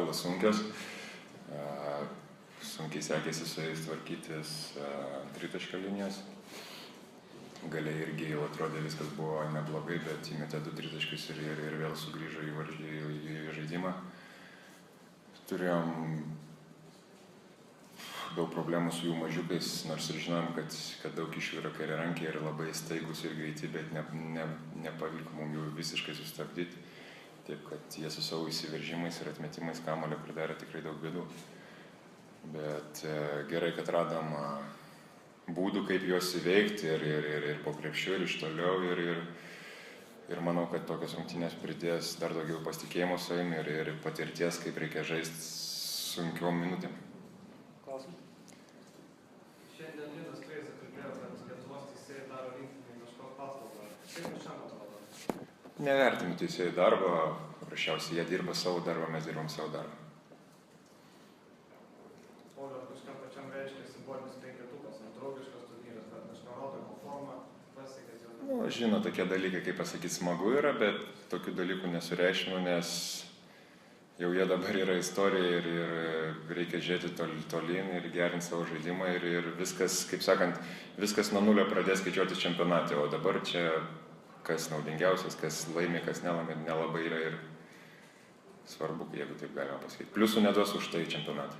atrodo sunkios. Sunkiai sekėsi su jais tvarkytis tritaškio linijos. Galiai irgi jau atrodė viskas buvo neblogai, bet įmetė 2 tritaškius ir vėl sugrįžo į žaidimą. Turėjom daug problemų su jų mažiukais, nors ir žinom, kad daug iš jų yra kairiarankiai ir labai staigus ir greiti, bet nepavyko mums jų visiškai sustabdyti. Taip, kad jie su savo įsiveržimais ir atmetimais kamuolio pridarė tikrai daug bėdų. Bet gerai, kad radom būdų, kaip juos įveikti ir po krepšiu, ir iš toliau. Ir manau, kad tokios rungtynės pridės dar daugiau pasitikėjimo savim ir patirties, kaip reikia žaisti sunkiom minutėm. Klausimas. Šiandien Linas Kleiza kalbėjo, kad Lietuvos teisėjai daro rinktinai kažko paslaugą. Kaip ir šiam atrodo? Nevertinu teisėjų darbo, paprasčiausiai jie dirba savo darbą, mes dirbam savo darbą. Pauliau, kažkam pačiam reiškia simbolinis 5-tukas, draugiškas turnyras, bet kažką rodo, ko formą pasiekęs jau. Žinot, tokie dalykai, kaip pasakyti, smagu yra, bet tokių dalykų nesureikšminu, nes jau jie dabar yra istorija ir reikia žiūrėti tolyn ir gerinti savo žaidimą ir viskas, kaip sakant, viskas nuo nulio pradės skaičiuoti čempionate, o dabar čia kas naudingiausias, kas laimi, kas nelabai yra ir svarbu, jeigu taip galima pasakyti. Pliusų neduos už tai čempionatą.